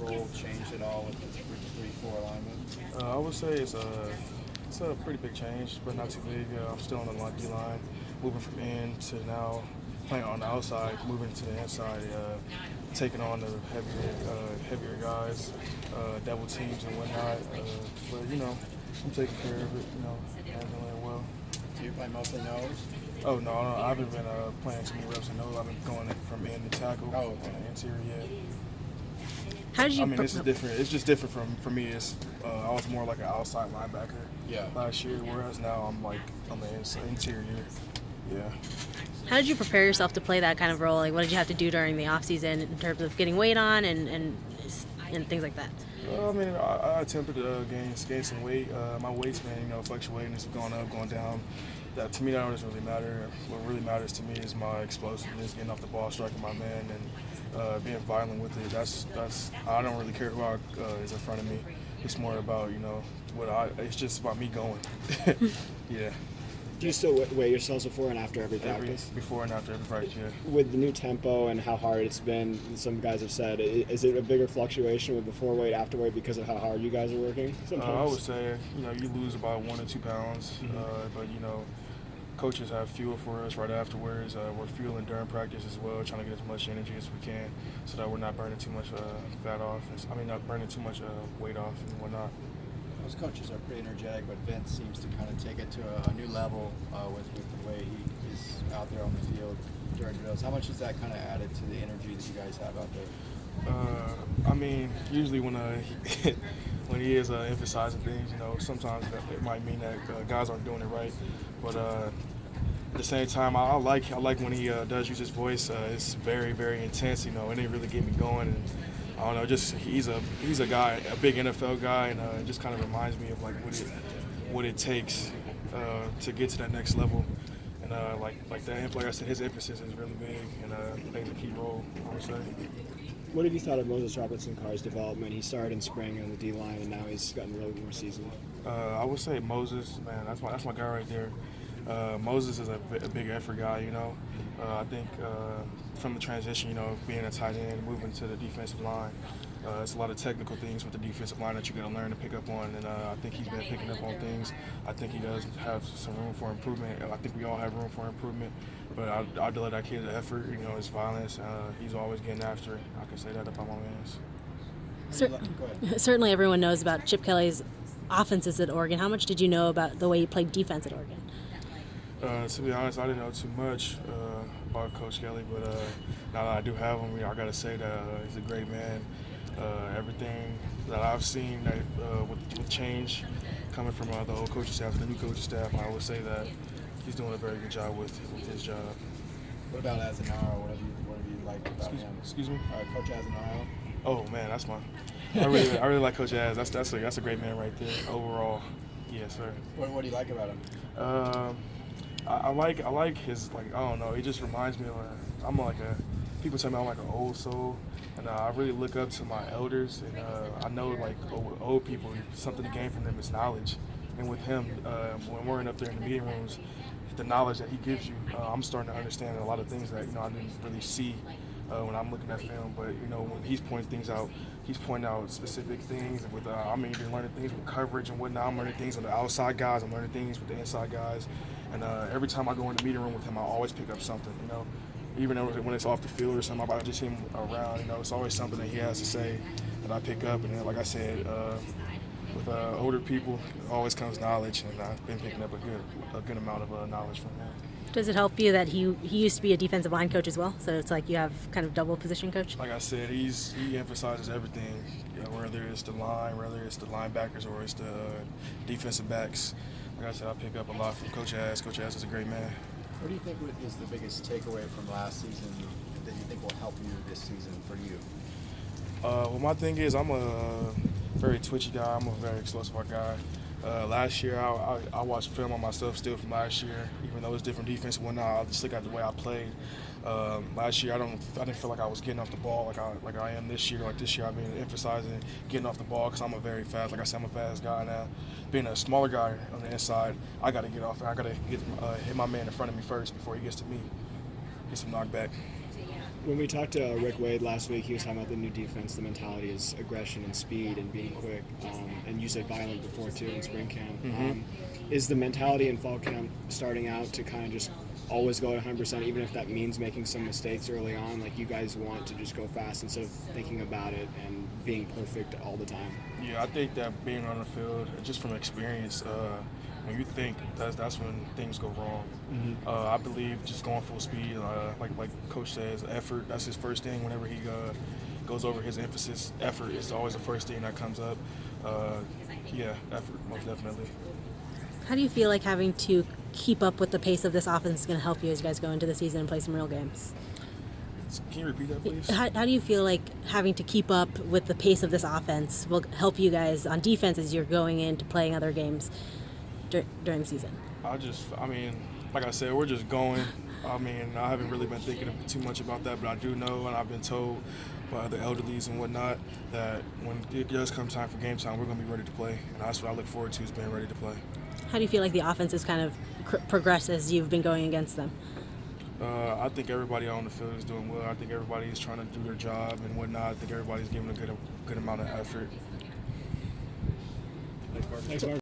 role changed at all with the 3-4 alignment? I would say it's a pretty big change, but not too big. I'm still on the D line, moving from in to now playing on the outside, moving to the inside, taking on the heavier guys, double teams and whatnot. But I'm taking care of it. Handling it well. Do you play mostly nose? Oh no, I haven't been playing too many reps in nose. I've been going from in to tackle. Oh, okay. Interior. Yeah. How did you? I mean, this is different. It's just different for me. I was more like an outside linebacker last year, whereas now I'm like on the interior. Yeah. How did you prepare yourself to play that kind of role? Like, what did you have to do during the off season in terms of getting weight on and things like that? I mean, I attempted to gain some weight. My weight's been fluctuating. It's going up, going down. That to me, that doesn't really matter. What really matters to me is my explosiveness, getting off the ball, striking my man, and being violent with it. That's I don't really care who is in front of me. It's more about it's just about me going. Yeah. Do you still weigh yourselves before and after every practice? Before and after every practice, yeah. With the new tempo and how hard it's been, some guys have said, is it a bigger fluctuation with before weight, after weight because of how hard you guys are working? I would say, you lose about 1 or 2 pounds, but coaches have fuel for us right afterwards. We're fueling during practice as well, trying to get as much energy as we can so that we're not burning too much fat off. Not burning too much weight off and whatnot. Those coaches are pretty energetic, but Vince seems to kind of take it to a new level with the way he is out there on the field during drills. How much has that kind of added to the energy that you guys have out there? Usually when when he is emphasizing things, sometimes it might mean that guys aren't doing it right. But at the same time, I like when he does use his voice. It's very, very intense. It didn't really get me going. And I don't know, just he's a guy, a big NFL guy, and it just kind of reminds me of like what it takes to get to that next level. And like I said, his emphasis is really big and plays a key role, I would say. What have you thought of Moses Robinson-Carr's development? He started in spring on the D line, and now he's gotten really more seasoned. I would say Moses, man, that's my guy right there. Moses is a big effort guy, I think from the transition, being a tight end, moving to the defensive line, it's a lot of technical things with the defensive line that you got to learn to pick up on, and I think he's been picking up on things. I think he does have some room for improvement. I think we all have room for improvement, but I do let that kid the effort, his violence. He's always getting after it. I can say that about my man. Certainly everyone knows about Chip Kelly's offenses at Oregon. How much did you know about the way he played defense at Oregon? To be honest, I didn't know too much about Coach Kelly, but now that I do have him, I got to say that he's a great man. Everything that I've seen with change coming from the old coaching staff to the new coaching staff, I would say that he's doing a very good job with his job. What about Azenaro? What have you liked about him? Excuse me? Coach Azenaro? Oh man, that's I really like Coach Az. That's a great man right there. Overall, yes sir. What do you like about him? I like his I don't know. He just reminds me of people tell me I'm like an old soul, and I really look up to my elders, and I know with old people, something to gain from them is knowledge, and with him, when we're up there in the meeting rooms, the knowledge that he gives you, I'm starting to understand a lot of things that I didn't really see when I'm looking at film. But when he's pointing things out, he's pointing out specific things. With I'm even learning things with coverage and whatnot. I'm learning things with the outside guys. I'm learning things with the inside guys. And every time I go in the meeting room with him, I always pick up something. Even when it's off the field or something, I just see him around. It's always something that he has to say that I pick up. And then, like I said, with older people, always comes knowledge, and I've been picking up a good amount of knowledge from him. Does it help you that he used to be a defensive line coach as well? So it's like you have kind of double position coach? Like I said, he emphasizes everything, whether it's the line, whether it's the linebackers, or it's the defensive backs. Like I said, I pick up a lot from Coach Az. Coach Az is a great man. What do you think is the biggest takeaway from last season that you think will help you this season for you? Well, my thing is I'm a very twitchy guy. I'm a very explosive guy. Last year, I watched film on myself still from last year, even though it's different defense and whatnot. I just look at the way I played. Last year, I didn't feel like I was getting off the ball like I am this year. Like this year, I've been emphasizing getting off the ball because I'm a very fast. Like I said, I'm a fast guy now. Being a smaller guy on the inside, I got to get off. I got to hit my man in front of me first before he gets to me. Get some knockback. When we talked to Rick Wade last week, he was talking about the new defense. The mentality is aggression and speed and being quick. And you said violent before too in spring camp. Is the mentality in fall camp starting out to kind of just always go at 100%, even if that means making some mistakes early on? Like you guys want to just go fast instead of thinking about it and being perfect all the time. Yeah, I think that being on the field, just from experience, when you think that's when things go wrong. I believe just going full speed, like Coach says, effort. That's his first thing. Whenever he goes over his emphasis, effort is always the first thing that comes up. Yeah, effort, most definitely. How do you feel like having to keep up with the pace of this offense is going to help you as you guys go into the season and play some real games? Can you repeat that, please? How do you feel like having to keep up with the pace of this offense will help you guys on defense as you're going into playing other games during the season? Like I said, we're just going. I haven't really been thinking too much about that, but I do know, and I've been told by the elderlies and whatnot, that when it does come time for game time, we're going to be ready to play. And that's what I look forward to, is being ready to play. How do you feel like the offense has kind of progressed as you've been going against them? I think everybody on the field is doing well. I think everybody is trying to do their job and whatnot. I think everybody's giving a good amount of effort. Thanks, Mark.